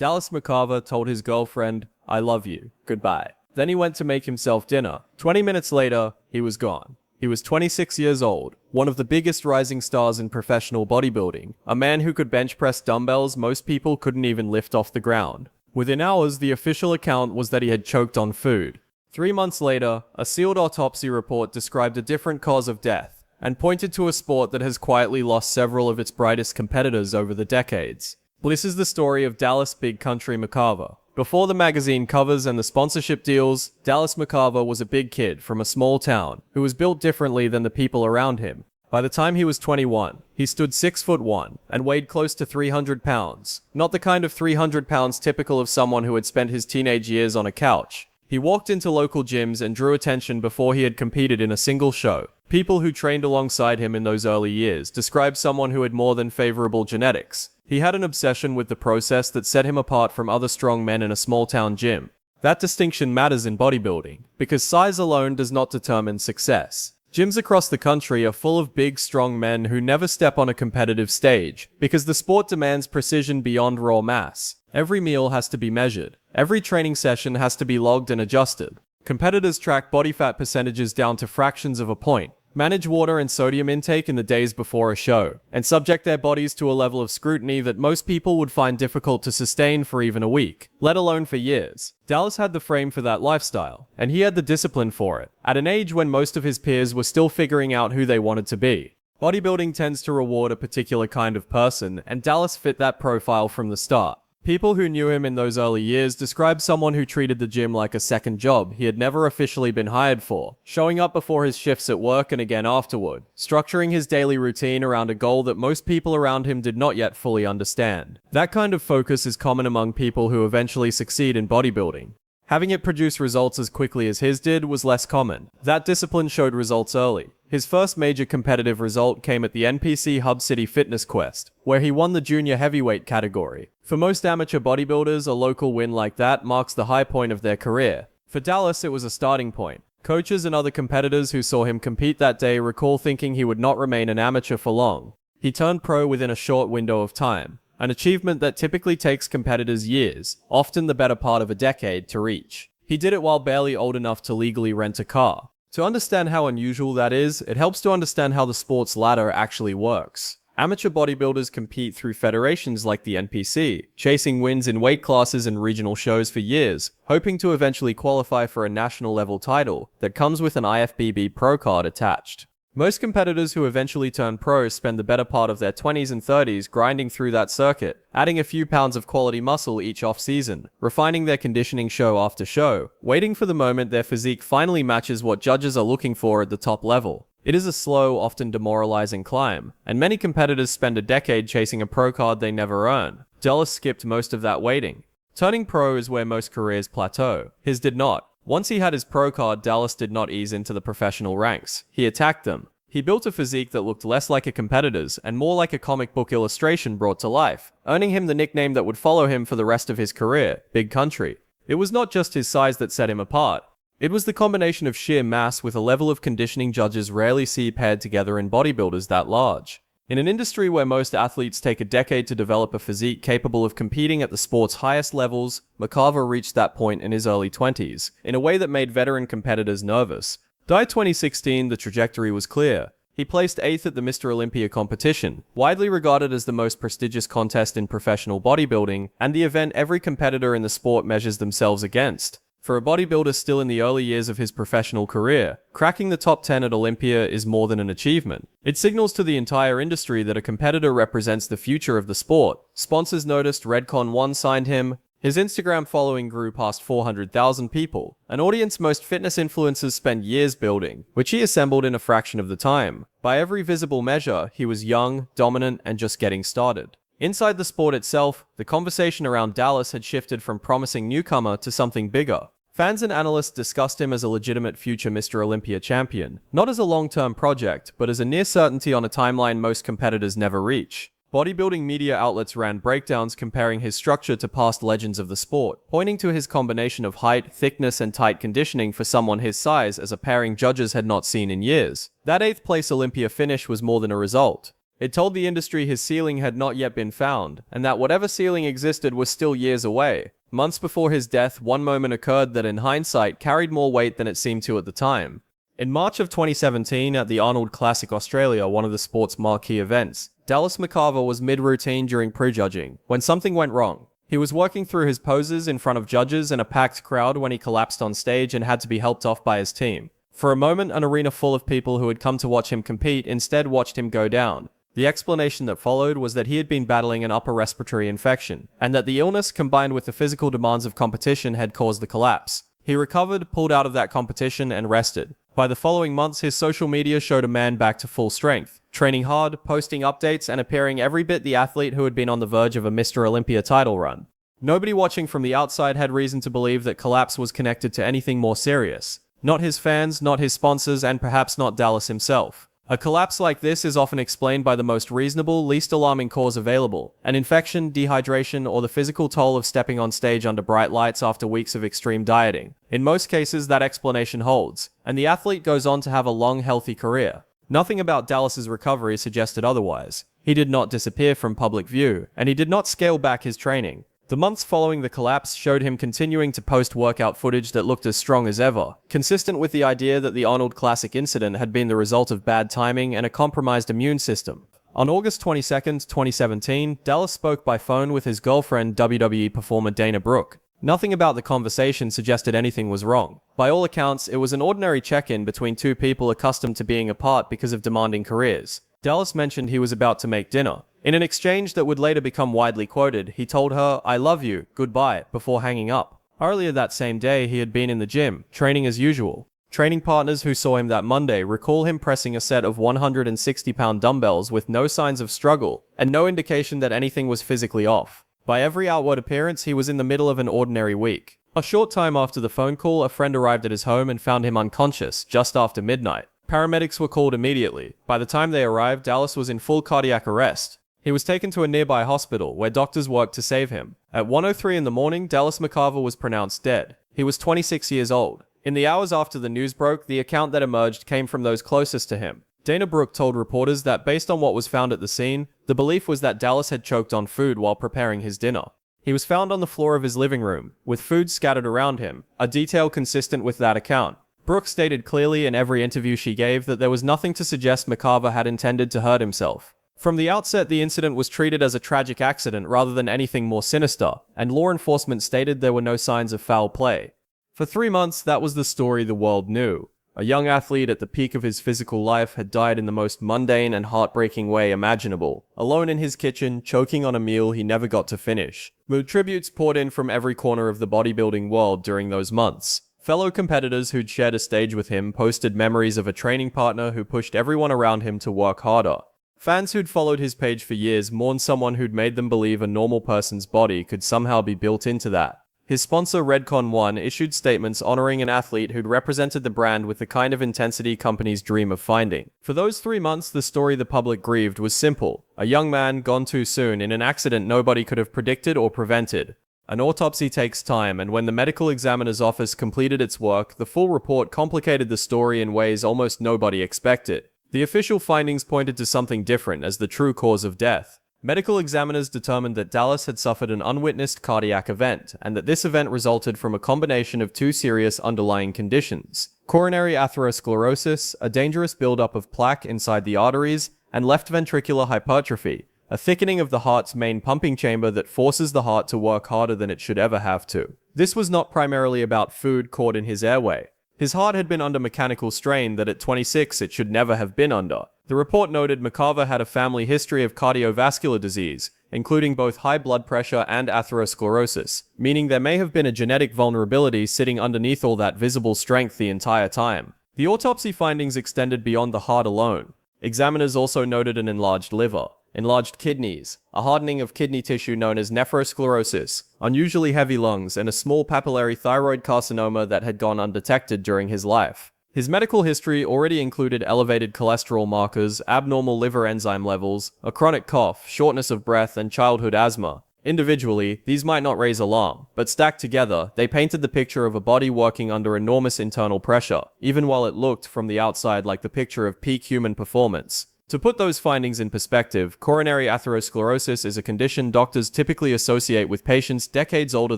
Dallas McCarver told his girlfriend, "I love you, goodbye." Then he went to make himself dinner. 20 minutes later, he was gone. He was 26 years old, one of the biggest rising stars in professional bodybuilding, a man who could bench press dumbbells most people couldn't even lift off the ground. Within hours, the official account was that he had choked on food. 3 months later, a sealed autopsy report described a different cause of death, and pointed to a sport that has quietly lost several of its brightest competitors over the decades. This is the story of Dallas Big Country McCarver. Before the magazine covers and the sponsorship deals, Dallas McCarver was a big kid from a small town who was built differently than the people around him. By the time he was 21, he stood 6'1" and weighed close to 300 pounds. Not the kind of 300 pounds typical of someone who had spent his teenage years on a couch. He walked into local gyms and drew attention before he had competed in a single show. People who trained alongside him in those early years described someone who had more than favorable genetics. He had an obsession with the process that set him apart from other strong men in a small-town gym. That distinction matters in bodybuilding, because size alone does not determine success. Gyms across the country are full of big, strong men who never step on a competitive stage, because the sport demands precision beyond raw mass. Every meal has to be measured. Every training session has to be logged and adjusted. Competitors track body fat percentages down to fractions of a point, manage water and sodium intake in the days before a show, and subject their bodies to a level of scrutiny that most people would find difficult to sustain for even a week, let alone for years. Dallas had the frame for that lifestyle, and he had the discipline for it, at an age when most of his peers were still figuring out who they wanted to be. Bodybuilding tends to reward a particular kind of person, and Dallas fit that profile from the start. People who knew him in those early years described someone who treated the gym like a second job he had never officially been hired for, showing up before his shifts at work and again afterward, structuring his daily routine around a goal that most people around him did not yet fully understand. That kind of focus is common among people who eventually succeed in bodybuilding. Having it produce results as quickly as his did was less common. That discipline showed results early. His first major competitive result came at the NPC Hub City Fitness Quest, where he won the junior heavyweight category. For most amateur bodybuilders, a local win like that marks the high point of their career. For Dallas, it was a starting point. Coaches and other competitors who saw him compete that day recall thinking he would not remain an amateur for long. He turned pro within a short window of time, an achievement that typically takes competitors years, often the better part of a decade, to reach. He did it while barely old enough to legally rent a car. To understand how unusual that is, it helps to understand how the sport's ladder actually works. Amateur bodybuilders compete through federations like the NPC, chasing wins in weight classes and regional shows for years, hoping to eventually qualify for a national level title that comes with an IFBB Pro card attached. Most competitors who eventually turn pro spend the better part of their 20s and 30s grinding through that circuit, adding a few pounds of quality muscle each off-season, refining their conditioning show after show, waiting for the moment their physique finally matches what judges are looking for at the top level. It is a slow, often demoralizing climb, and many competitors spend a decade chasing a pro card they never earn. Dallas skipped most of that waiting. Turning pro is where most careers plateau. His did not. Once he had his pro card, Dallas did not ease into the professional ranks. He attacked them. He built a physique that looked less like a competitor's and more like a comic book illustration brought to life, earning him the nickname that would follow him for the rest of his career, Big Country. It was not just his size that set him apart. It was the combination of sheer mass with a level of conditioning judges rarely see paired together in bodybuilders that large. In an industry where most athletes take a decade to develop a physique capable of competing at the sport's highest levels, McCarver reached that point in his early 20s, in a way that made veteran competitors nervous. By 2016, the trajectory was clear. He placed 8th at the Mr. Olympia competition, widely regarded as the most prestigious contest in professional bodybuilding, and the event every competitor in the sport measures themselves against. For a bodybuilder still in the early years of his professional career, cracking the top 10 at Olympia is more than an achievement. It signals to the entire industry that a competitor represents the future of the sport. Sponsors noticed Redcon 1 signed him. His Instagram following grew past 400,000 people, an audience most fitness influencers spend years building, which he assembled in a fraction of the time. By every visible measure, he was young, dominant, and just getting started. Inside the sport itself, the conversation around Dallas had shifted from promising newcomer to something bigger. Fans and analysts discussed him as a legitimate future Mr. Olympia champion, not as a long-term project, but as a near certainty on a timeline most competitors never reach. Bodybuilding media outlets ran breakdowns comparing his structure to past legends of the sport, pointing to his combination of height, thickness, and tight conditioning for someone his size as a pairing judges had not seen in years. That 8th place Olympia finish was more than a result. It told the industry his ceiling had not yet been found, and that whatever ceiling existed was still years away. Months before his death, one moment occurred that in hindsight carried more weight than it seemed to at the time. In March of 2017, at the Arnold Classic Australia, one of the sport's marquee events, Dallas McCarver was mid-routine during prejudging, when something went wrong. He was working through his poses in front of judges and a packed crowd when he collapsed on stage and had to be helped off by his team. For a moment, an arena full of people who had come to watch him compete instead watched him go down. The explanation that followed was that he had been battling an upper respiratory infection, and that the illness combined with the physical demands of competition had caused the collapse. He recovered, pulled out of that competition, and rested. By the following months, his social media showed a man back to full strength, training hard, posting updates, and appearing every bit the athlete who had been on the verge of a Mr. Olympia title run. Nobody watching from the outside had reason to believe that collapse was connected to anything more serious. Not his fans, not his sponsors, and perhaps not Dallas himself. A collapse like this is often explained by the most reasonable, least alarming cause available: an infection, dehydration, or the physical toll of stepping on stage under bright lights after weeks of extreme dieting. In most cases, that explanation holds, and the athlete goes on to have a long, healthy career. Nothing about Dallas's recovery suggested otherwise. He did not disappear from public view, and he did not scale back his training. The months following the collapse showed him continuing to post workout footage that looked as strong as ever, consistent with the idea that the Arnold Classic incident had been the result of bad timing and a compromised immune system. On August 22, 2017, Dallas spoke by phone with his girlfriend, WWE performer Dana Brooke. Nothing about the conversation suggested anything was wrong. By all accounts, it was an ordinary check-in between two people accustomed to being apart because of demanding careers. Dallas mentioned he was about to make dinner. In an exchange that would later become widely quoted, he told her, "I love you, goodbye," before hanging up. Earlier that same day, he had been in the gym, training as usual. Training partners who saw him that Monday recall him pressing a set of 160-pound dumbbells with no signs of struggle, and no indication that anything was physically off. By every outward appearance, he was in the middle of an ordinary week. A short time after the phone call, a friend arrived at his home and found him unconscious, just after midnight. Paramedics were called immediately. By the time they arrived, Dallas was in full cardiac arrest. He was taken to a nearby hospital, where doctors worked to save him. At 1:03 in the morning, Dallas McCarver was pronounced dead. He was 26 years old. In the hours after the news broke, the account that emerged came from those closest to him. Dana Brooke told reporters that based on what was found at the scene, the belief was that Dallas had choked on food while preparing his dinner. He was found on the floor of his living room, with food scattered around him, a detail consistent with that account. Brooke stated clearly in every interview she gave that there was nothing to suggest McCarver had intended to hurt himself. From the outset, the incident was treated as a tragic accident rather than anything more sinister, and law enforcement stated there were no signs of foul play. For 3 months, that was the story the world knew. A young athlete at the peak of his physical life had died in the most mundane and heartbreaking way imaginable, alone in his kitchen, choking on a meal he never got to finish. Mood tributes poured in from every corner of the bodybuilding world during those months. Fellow competitors who'd shared a stage with him posted memories of a training partner who pushed everyone around him to work harder. Fans who'd followed his page for years mourned someone who'd made them believe a normal person's body could somehow be built into that. His sponsor Redcon One issued statements honoring an athlete who'd represented the brand with the kind of intensity companies dream of finding. For those 3 months, the story the public grieved was simple: a young man gone too soon in an accident nobody could have predicted or prevented. An autopsy takes time, and when the medical examiner's office completed its work, the full report complicated the story in ways almost nobody expected. The official findings pointed to something different as the true cause of death. Medical examiners determined that Dallas had suffered an unwitnessed cardiac event, and that this event resulted from a combination of 2 serious underlying conditions: coronary atherosclerosis, a dangerous buildup of plaque inside the arteries, and left ventricular hypertrophy, a thickening of the heart's main pumping chamber that forces the heart to work harder than it should ever have to. This was not primarily about food caught in his airway. His heart had been under mechanical strain that at 26 it should never have been under. The report noted McCarver had a family history of cardiovascular disease, including both high blood pressure and atherosclerosis, meaning there may have been a genetic vulnerability sitting underneath all that visible strength the entire time. The autopsy findings extended beyond the heart alone. Examiners also noted an enlarged liver, enlarged kidneys, a hardening of kidney tissue known as nephrosclerosis, unusually heavy lungs, and a small papillary thyroid carcinoma that had gone undetected during his life. His medical history already included elevated cholesterol markers, abnormal liver enzyme levels, a chronic cough, shortness of breath, and childhood asthma. Individually, these might not raise alarm, but stacked together, they painted the picture of a body working under enormous internal pressure, even while it looked from the outside like the picture of peak human performance. To put those findings in perspective, coronary atherosclerosis is a condition doctors typically associate with patients decades older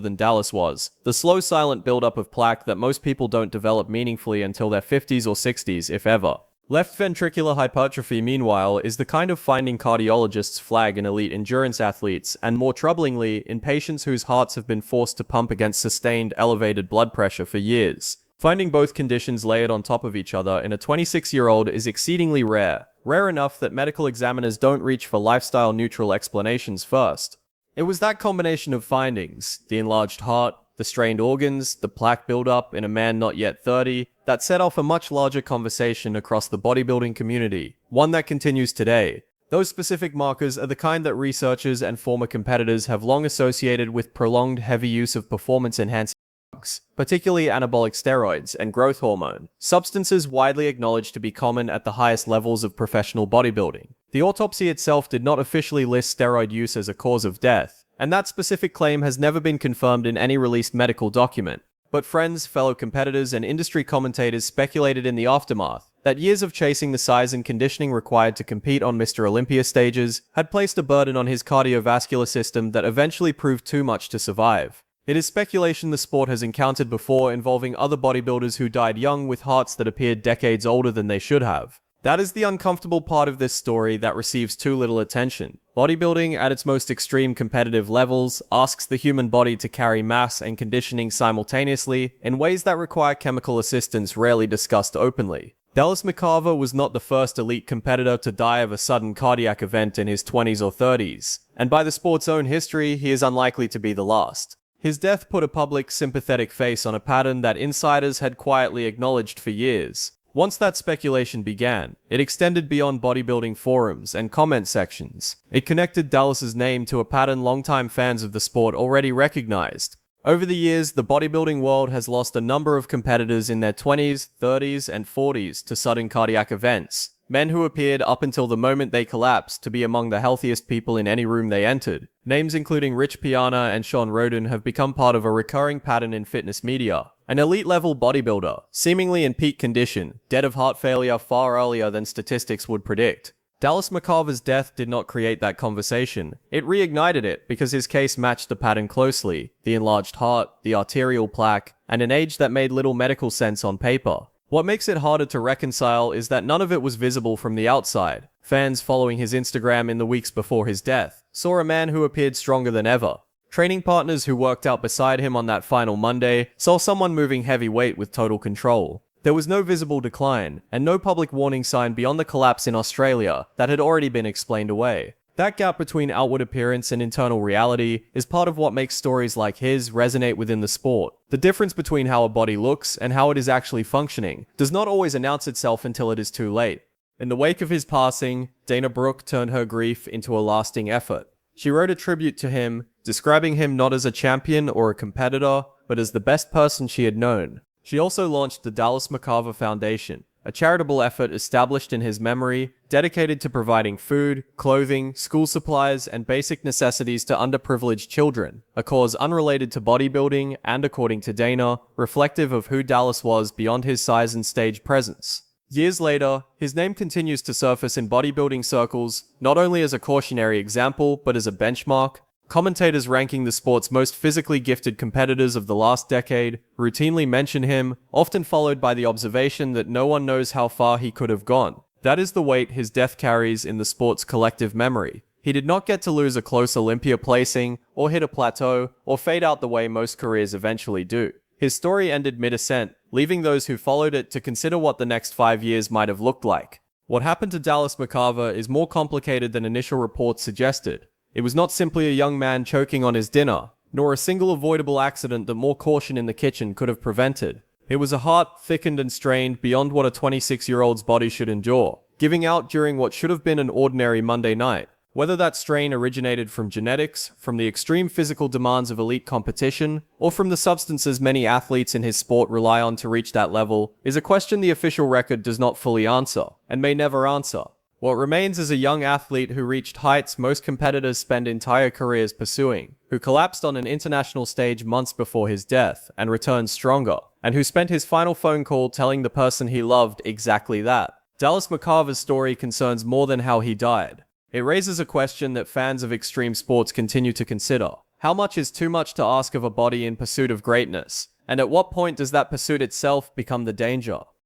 than Dallas was. The slow, silent buildup of plaque that most people don't develop meaningfully until their 50s or 60s, if ever. Left ventricular hypertrophy, meanwhile, is the kind of finding cardiologists flag in elite endurance athletes, and more troublingly, in patients whose hearts have been forced to pump against sustained elevated blood pressure for years. Finding both conditions layered on top of each other in a 26-year-old is exceedingly rare. Rare enough that medical examiners don't reach for lifestyle-neutral explanations first. It was that combination of findings, the enlarged heart, the strained organs, the plaque buildup in a man not yet 30, that set off a much larger conversation across the bodybuilding community, one that continues today. Those specific markers are the kind that researchers and former competitors have long associated with prolonged heavy use of performance-enhancing drugs, particularly anabolic steroids and growth hormone, substances widely acknowledged to be common at the highest levels of professional bodybuilding. The autopsy itself did not officially list steroid use as a cause of death, and that specific claim has never been confirmed in any released medical document. But friends, fellow competitors, and industry commentators speculated in the aftermath that years of chasing the size and conditioning required to compete on Mr. Olympia stages had placed a burden on his cardiovascular system that eventually proved too much to survive. It is speculation the sport has encountered before involving other bodybuilders who died young with hearts that appeared decades older than they should have. That is the uncomfortable part of this story that receives too little attention. Bodybuilding, at its most extreme competitive levels, asks the human body to carry mass and conditioning simultaneously in ways that require chemical assistance rarely discussed openly. Dallas McCarver was not the first elite competitor to die of a sudden cardiac event in his 20s or 30s, and by the sport's own history, he is unlikely to be the last. His death put a public, sympathetic face on a pattern that insiders had quietly acknowledged for years. Once that speculation began, it extended beyond bodybuilding forums and comment sections. It connected Dallas's name to a pattern longtime fans of the sport already recognized. Over the years, the bodybuilding world has lost a number of competitors in their 20s, 30s, and 40s to sudden cardiac events. Men who appeared up until the moment they collapsed to be among the healthiest people in any room they entered. Names including Rich Piana and Sean Roden have become part of a recurring pattern in fitness media. An elite-level bodybuilder, seemingly in peak condition, dead of heart failure far earlier than statistics would predict. Dallas McCarver's death did not create that conversation. It reignited it because his case matched the pattern closely: the enlarged heart, the arterial plaque, and an age that made little medical sense on paper. What makes it harder to reconcile is that none of it was visible from the outside. Fans following his Instagram in the weeks before his death saw a man who appeared stronger than ever. Training partners who worked out beside him on that final Monday saw someone moving heavy weight with total control. There was no visible decline, and no public warning sign beyond the collapse in Australia that had already been explained away. That gap between outward appearance and internal reality is part of what makes stories like his resonate within the sport. The difference between how a body looks and how it is actually functioning does not always announce itself until it is too late. In the wake of his passing, Dana Brooke turned her grief into a lasting effort. She wrote a tribute to him, describing him not as a champion or a competitor, but as the best person she had known. She also launched the Dallas McCarver Foundation, a charitable effort established in his memory, dedicated to providing food, clothing, school supplies, and basic necessities to underprivileged children, a cause unrelated to bodybuilding and, according to Dana, reflective of who Dallas was beyond his size and stage presence. Years later, his name continues to surface in bodybuilding circles, not only as a cautionary example, but as a benchmark. Commentators ranking the sport's most physically gifted competitors of the last decade routinely mention him, often followed by the observation that no one knows how far he could have gone. That is the weight his death carries in the sport's collective memory. He did not get to lose a close Olympia placing, or hit a plateau, or fade out the way most careers eventually do. His story ended mid-ascent, leaving those who followed it to consider what the next 5 years might have looked like. What happened to Dallas McCarver is more complicated than initial reports suggested. It was not simply a young man choking on his dinner, nor a single avoidable accident that more caution in the kitchen could have prevented. It was a heart thickened and strained beyond what a 26-year-old's body should endure, giving out during what should have been an ordinary Monday night. Whether that strain originated from genetics, from the extreme physical demands of elite competition, or from the substances many athletes in his sport rely on to reach that level, is a question the official record does not fully answer, and may never answer. What remains is a young athlete who reached heights most competitors spend entire careers pursuing, who collapsed on an international stage months before his death and returned stronger, and who spent his final phone call telling the person he loved exactly that. Dallas McCarver's story concerns more than how he died. It raises a question that fans of extreme sports continue to consider. How much is too much to ask of a body in pursuit of greatness? And at what point does that pursuit itself become the danger?